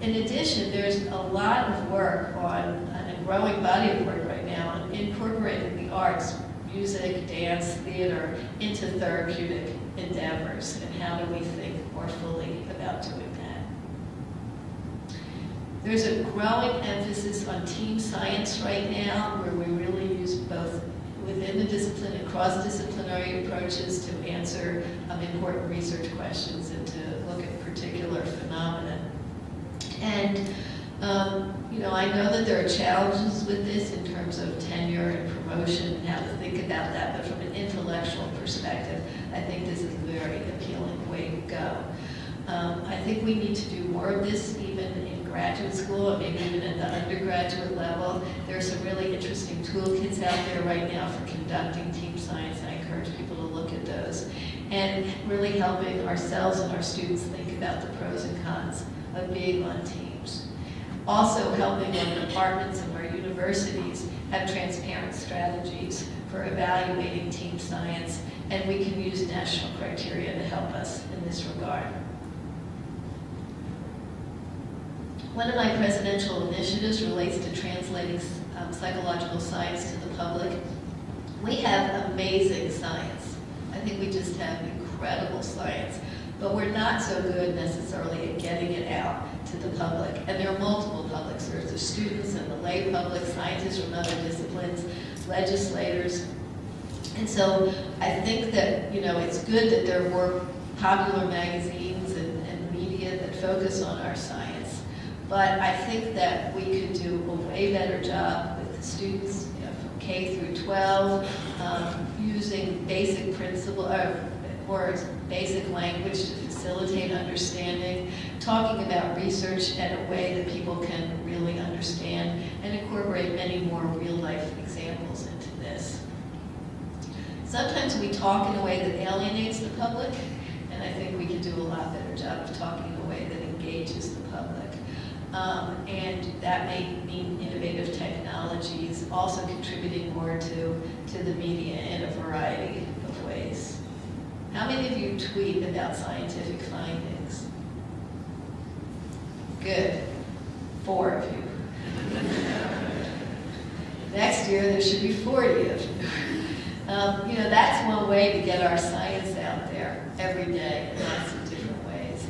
In addition, there's a lot of work on, and a growing body of work right now, on incorporating the arts, music, dance, theater, into therapeutic endeavors, and how do we think more fully about doing that. There's a growing emphasis on team science right now, where we really use both within the discipline and cross-disciplinary approaches to answer important research questions and to look at particular phenomena. And I know that there are challenges with this in terms of tenure and promotion and how to think about that, but from an intellectual perspective, I think this is a very appealing way to go. I think we need to do more of this even in graduate school, and maybe even at the undergraduate level. There are some really interesting toolkits out there right now for conducting team science, and I encourage people to look at those. And really helping ourselves and our students think about the pros and cons of being on teams. Also helping our departments and our universities have transparent strategies for evaluating team science, and we can use national criteria to help us in this regard. One of my presidential initiatives relates to translating psychological science to the public. We have amazing science. I think we just have incredible science, but we're not so good necessarily at getting it out to the public. And there are multiple publics. There's the students and the lay public, scientists from other disciplines, legislators. And so I think that, it's good that there are more popular magazines and media that focus on our science. But I think that we could do a way better job with the students, from K through 12, using basic principle or basic language to facilitate understanding, talking about research in a way that people can really understand, and incorporate many more real-life examples into this. Sometimes we talk in a way that alienates the public, and I think we can do a lot better job of talking in a way that engages the public. And that may mean innovative technologies, also contributing more to the media in a variety of ways. How many of you tweet about scientific findings? Good. 4 of you. Next year, there should be 40 of you. That's one way to get our science out there every day in lots of different ways.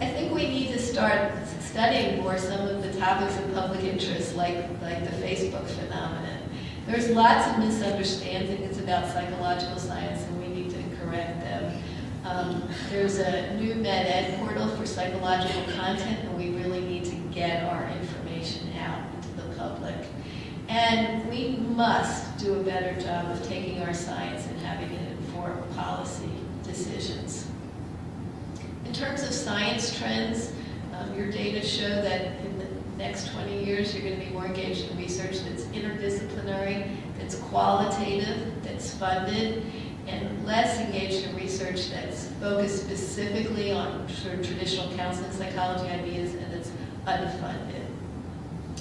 I think we need to start studying more some of the topics of public interest, like the Facebook phenomenon. There's lots of misunderstandings about psychological science, and we need to correct them. There's a new med-ed portal for psychological content, and we really need to get our information out to the public. And we must do a better job of taking our science and having it inform policy decisions. In terms of science trends, your data show that in the next 20 years, you're going to be more engaged in research that's interdisciplinary, that's qualitative, that's funded, and less engaged in research that's focused specifically on sort of traditional counseling psychology ideas and that's unfunded.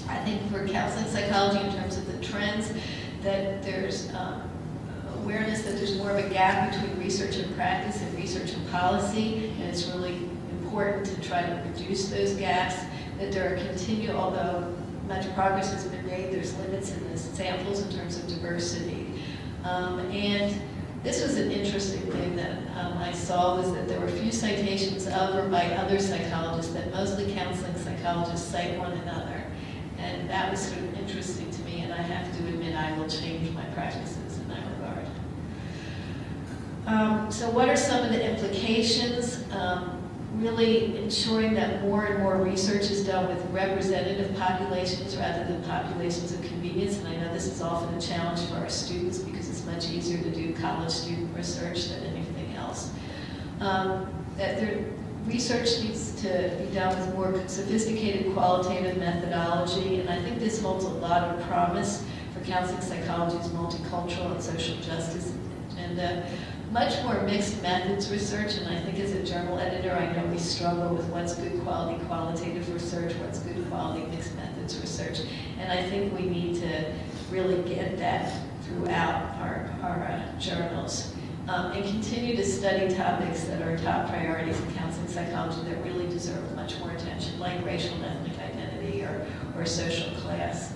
I think for counseling psychology, in terms of the trends, that there's awareness that there's more of a gap between research and practice and research and policy, and it's really important to try to reduce those gaps, that there are although much progress has been made, there's limits in the samples in terms of diversity. And this was an interesting thing that I saw, was that there were few citations of or by other psychologists, that mostly counseling psychologists cite one another. And that was sort of interesting to me, and I have to admit I will change my practices in that regard. So what are some of the implications? Really ensuring that more and more research is done with representative populations rather than populations of convenience. And I know this is often a challenge for our students because it's much easier to do college student research than anything else. Research needs to be done with more sophisticated qualitative methodology, and I think this holds a lot of promise for counseling psychology's multicultural and social justice agenda. Much more mixed methods research, and I think as a journal editor, I know we struggle with what's good quality qualitative research, what's good quality mixed methods research, and I think we need to really get that throughout our journals. And continue to study topics that are top priorities in counseling psychology that really deserve much more attention, like racial and ethnic identity or social class.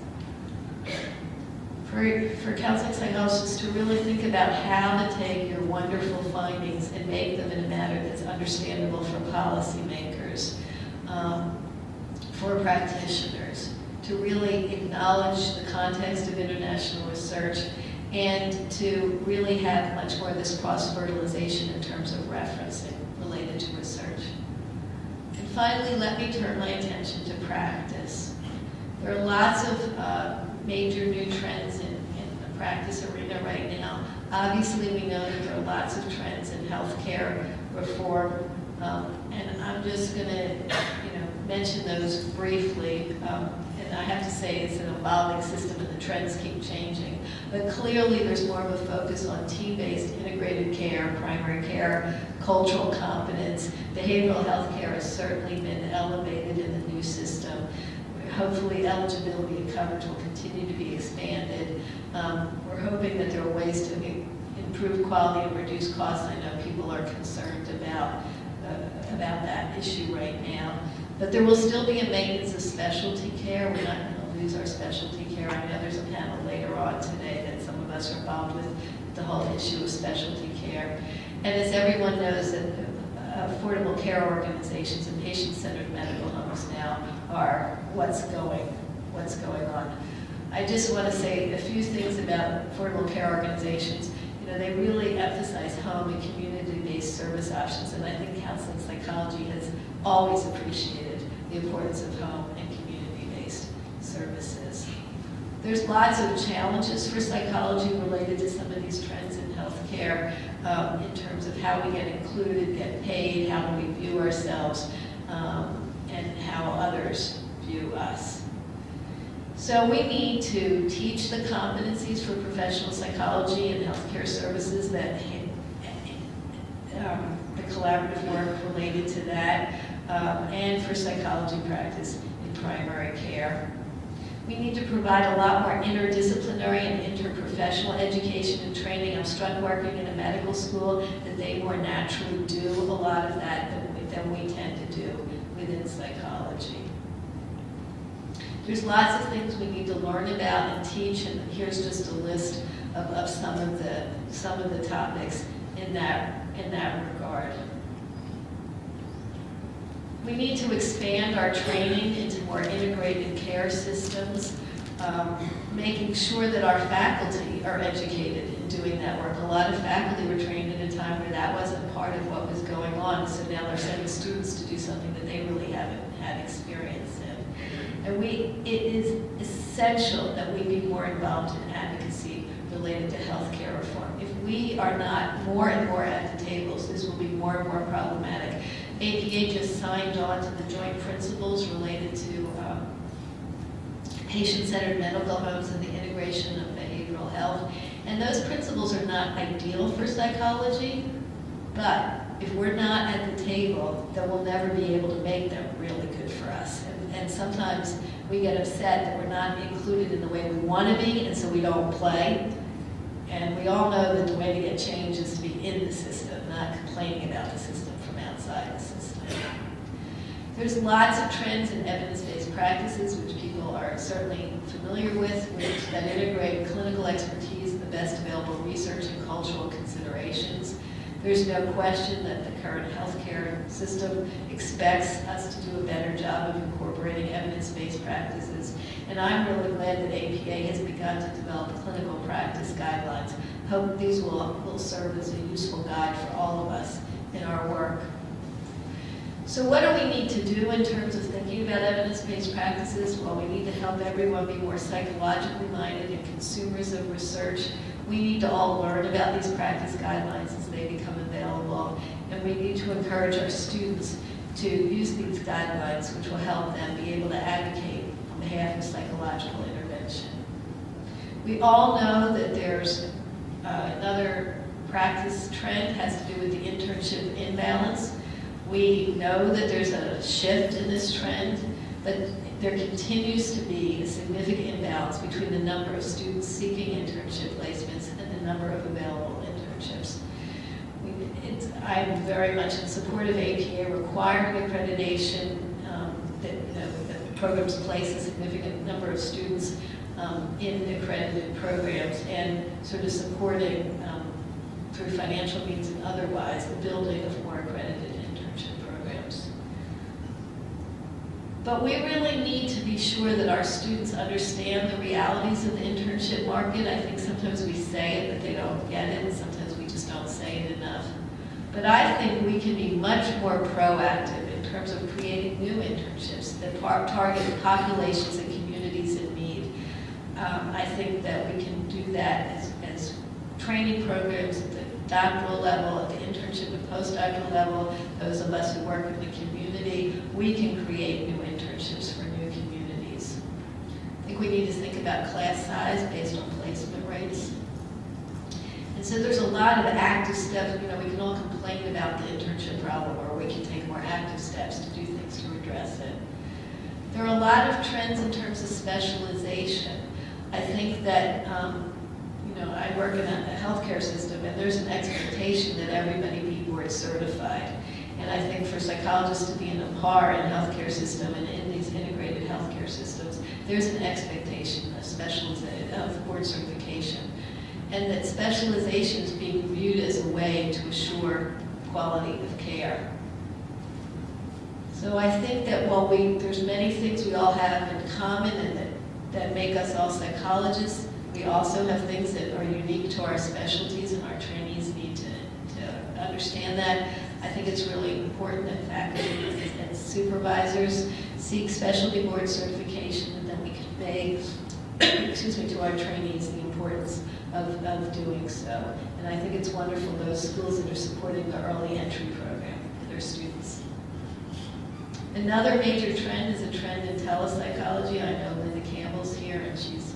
For counseling psychologists to really think about how to take your wonderful findings and make them in a manner that's understandable for policymakers, for practitioners, to really acknowledge the context of international research, and to really have much more of this cross-fertilization in terms of referencing related to research. And finally, let me turn my attention to practice. There are lots of major new trends in the practice arena right now. Obviously, we know that there are lots of trends in healthcare reform, and I'm just going to mention those briefly. And I have to say it's an evolving system and the trends keep changing. But clearly there's more of a focus on team-based integrated care, primary care, cultural competence. Behavioral health care has certainly been elevated in the new system. Hopefully eligibility and coverage will continue to be expanded. We're hoping that there are ways to improve quality and reduce costs. I know people are concerned about that issue right now. But there will still be a maintenance of specialty care. We're not going to lose our specialty care. I know there's a panel later on today that some of us are involved with the whole issue of specialty care. And as everyone knows, that affordable care organizations and patient-centered medical homes now are what's going on. I just want to say a few things about affordable care organizations. You know, they really emphasize home and community-based service options, and I think counseling psychology has always appreciated the importance of home and community-based services. There's lots of challenges for psychology related to some of these trends in healthcare, in terms of how we get included, get paid, how do we view ourselves, and how others view us. So we need to teach the competencies for professional psychology and healthcare services, that the collaborative work related to that, and for psychology practice in primary care. We need to provide a lot more interdisciplinary and interprofessional education and training. I'm struck working in a medical school that they more naturally do a lot of that than we tend to do within psychology. There's lots of things we need to learn about and teach, and here's just a list of some of the topics in that regard. We need to expand our training into more integrated care systems, making sure that our faculty are educated in doing that work. A lot of faculty were trained in a time where that wasn't part of what was going on, so now they're sending students to do something that they really haven't had experience in. And it is essential that we be more involved in advocacy related to healthcare reform. If we are not more and more at the tables, this will be more and more problematic. APA just signed on to the joint principles related to patient-centered medical homes and the integration of behavioral health. And those principles are not ideal for psychology, but if we're not at the table, then we'll never be able to make them really good for us. And sometimes we get upset that we're not included in the way we want to be, and so we don't play. And we all know that the way to get change is to be in the system, not complaining about the system from outside the system. There's lots of trends in evidence-based practices, which people are certainly familiar with, that integrate clinical expertise, the best available research, and cultural considerations. There's no question that the current healthcare system expects us to do a better job of incorporating evidence-based practices. And I'm really glad that APA has begun to develop clinical practice guidelines. Hope these will serve as a useful guide for all of us in our work. So what do we need to do in terms of thinking about evidence-based practices? Well, we need to help everyone be more psychologically minded and consumers of research. We need to all learn about these practice guidelines as they become available, and we need to encourage our students to use these guidelines, which will help them be able to advocate on behalf of psychological intervention. We all know that there's another practice trend has to do with the internship imbalance. We know that there's a shift in this trend, but there continues to be a significant imbalance between the number of students seeking internship placements and the number of available internships. I'm very much in support of APA requiring accreditation, that programs place a significant number of students in accredited programs, and sort of supporting through financial means and otherwise the building of more accredited internship programs. But we really need to be sure that our students understand the realities of the internship market. I think sometimes we say it, but they don't get it, and sometimes we just don't say it enough. But I think we can be much more proactive in terms of creating new internships that target populations and communities in need. I think that we can do that as training programs at the doctoral level, at the internship and postdoctoral level. Those of us who work in the community, we can create new internships for new communities. I think we need to think about class size based on placement rates. And so there's a lot of active steps. We can all complain about the internship problem, or we can take more active steps to do things to address it. There are a lot of trends in terms of specialization. I think that, I work in a healthcare system, and there's an expectation that everybody be board certified. And I think for psychologists to be in a par in healthcare system and in these integrated healthcare systems, there's an expectation of board certification. and that specialization is being viewed as a way to assure quality of care. So I think that while there's many things we all have in common and that make us all psychologists, we also have things that are unique to our specialties, and our trainees need to understand that. I think it's really important that faculty and supervisors seek specialty board certification, and then we convey, to our trainees the importance of doing so. And I think it's wonderful, those schools that are supporting the early entry program for their students. Another major trend is a trend in telepsychology. I know Linda Campbell's here, and she's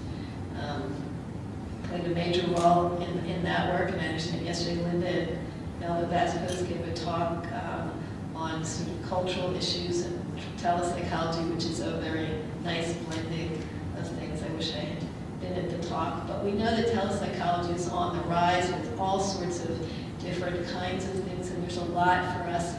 played a major role in that work. And I understand yesterday Linda and Melba Vasquez gave a talk on sort of cultural issues and telepsychology, which is a very nice blending of things. I wish I had been at the talk. But we know that telepsychology is on the rise with all sorts of different kinds of things, and there's a lot for us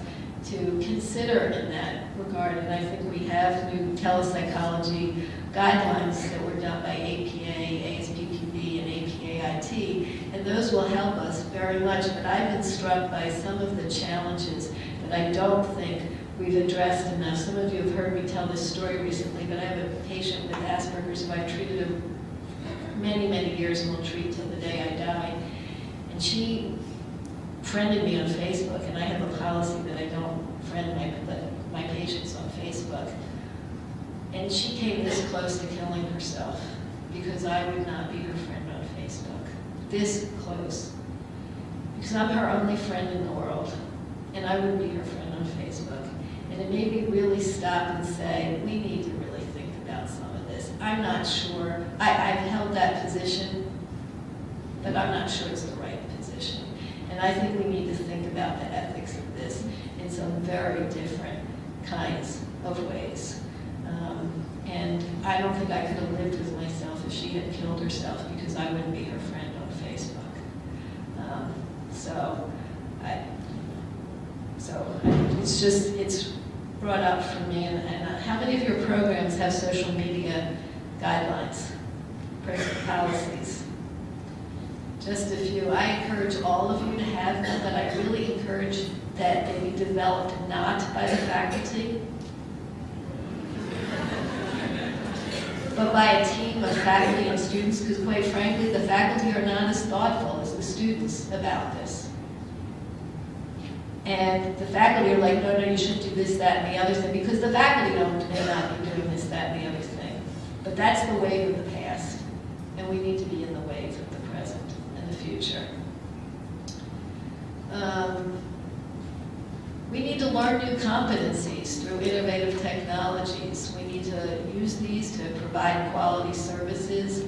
to consider in that regard. And I think we have new telepsychology guidelines that were done by APA, ABPP, and APAIT, and those will help us very much. But I've been struck by some of the challenges that I don't think we've addressed enough. Some of you have heard me tell this story recently, but I have a patient with Asperger's who I've treated him many, many years and will treat till the day I die. And she friended me on Facebook, and I have a policy that I don't friend my patients on Facebook. And she came this close to killing herself because I would not be her friend on Facebook. This close. Because I'm her only friend in the world, and I wouldn't be her friend on Facebook. And it made me really stop and say, we need to really think about some of this. I'm not sure. I've held that position, but I'm not sure it's the right position. And I think we need to think about the ethics of this in some very different kinds of ways. And I don't think I could have lived with myself if she had killed herself, because I wouldn't be her friend on Facebook. It's brought up for me. And how many of your programs have social media guidelines, policies? Just a few. I encourage all of you to have them, but I really encourage that they be developed not by the faculty, but by a team of faculty and students, because quite frankly, the faculty are not as thoughtful as the students about this. And the faculty are like, no, you shouldn't do this, that, and the other thing, because the faculty may not be doing this, that, and the other thing. But that's the wave of the past, and we need to be in the wave of the present and the future. We need to learn new competencies through innovative technologies. We need to use these to provide quality services.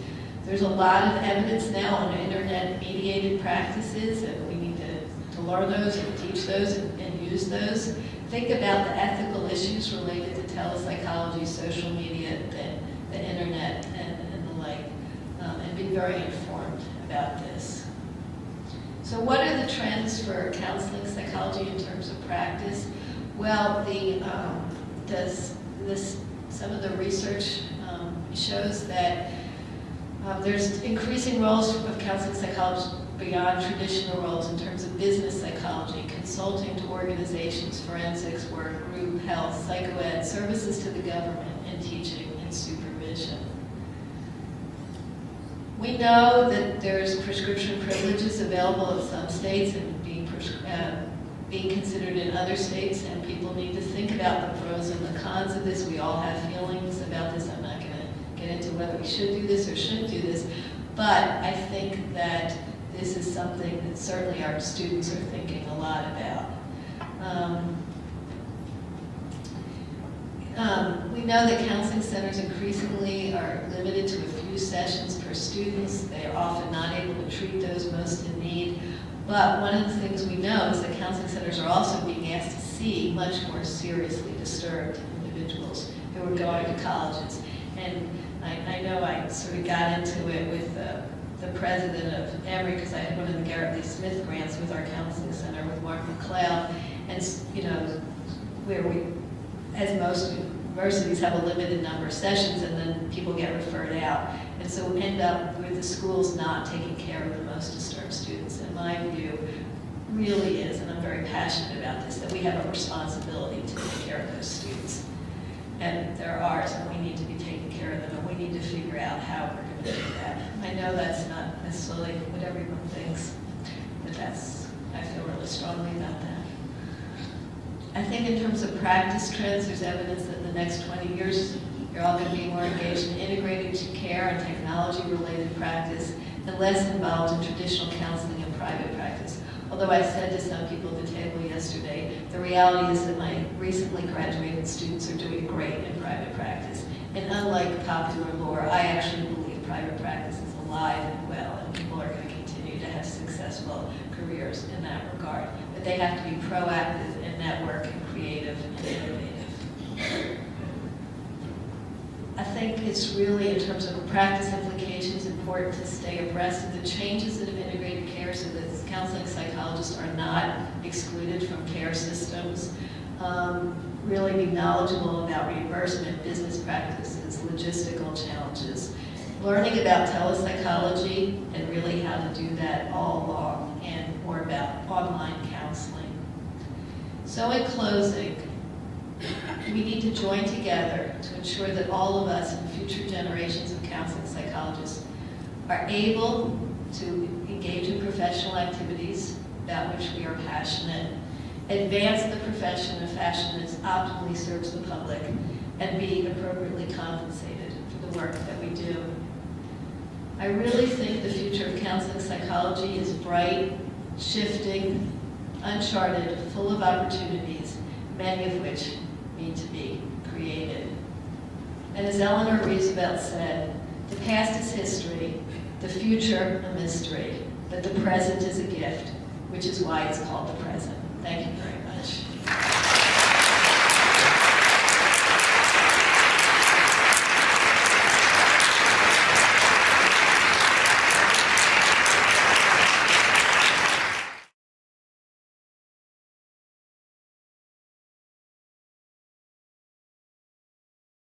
There's a lot of evidence now on internet-mediated practices, and we need to learn those and teach those and use those. Think about the ethical issues related to telepsychology, social media, the internet, and the like, and be very informed about this. So what are the trends for counseling psychology in terms of practice? Well, some of the research shows that there's increasing roles of counseling psychology beyond traditional roles in terms of business psychology, consulting to organizations, forensics work, group health, psychoed, services to the government, and teaching and supervision. We know that there's prescription privileges available in some states and being considered in other states, and people need to think about the pros and the cons of this. We all have feelings about this. I'm not going to get into whether we should do this or shouldn't do this, but I think that this is something that certainly our students are thinking a lot about. We know that counseling centers increasingly are limited to a few sessions per student. They are often not able to treat those most in need. But one of the things we know is that counseling centers are also being asked to see much more seriously disturbed individuals who are going to colleges. And I know I sort of got into it with the president of Emory, because I had one of the Garrett Lee Smith grants with our counseling center with Mark McLeod, and where we, as most universities, have a limited number of sessions, and then people get referred out. And so we end up with the schools not taking care of the most disturbed students. In my view, really is, and I'm very passionate about this, that we have a responsibility to take care of those students. And they're ours, and we need to be taking care of them, and we need to figure out how we're going to do that. I know that's not necessarily what everyone thinks, but I feel really strongly about that. I think in terms of practice trends, there's evidence that in the next 20 years, you're all going to be more engaged in integrated care and technology-related practice, and less involved in traditional counseling and private practice. Although I said to some people at the table yesterday, the reality is that my recently graduated students are doing great in private practice. And unlike popular lore, I actually believe private practice is alive and well, and people are going to continue to have successful careers in that regard. But they have to be proactive and network and creative and innovative. I think it's really, in terms of practice implications, important to stay abreast of the changes that have integrated care so that counseling psychologists are not excluded from care systems. Really be knowledgeable about reimbursement, business practices, logistical challenges. Learning about telepsychology and really how to do that all along, and more about online counseling. So in closing, we need to join together to ensure that all of us and future generations of counseling psychologists are able to engage in professional activities about which we are passionate, advance the profession in a fashion that optimally serves the public, and be appropriately compensated for the work that we do. I really think the future of counseling psychology is bright, shifting, uncharted, full of opportunities, many of which need to be created. And as Eleanor Roosevelt said, the past is history, the future a mystery, but the present is a gift, which is why it's called the present. Thank you very much.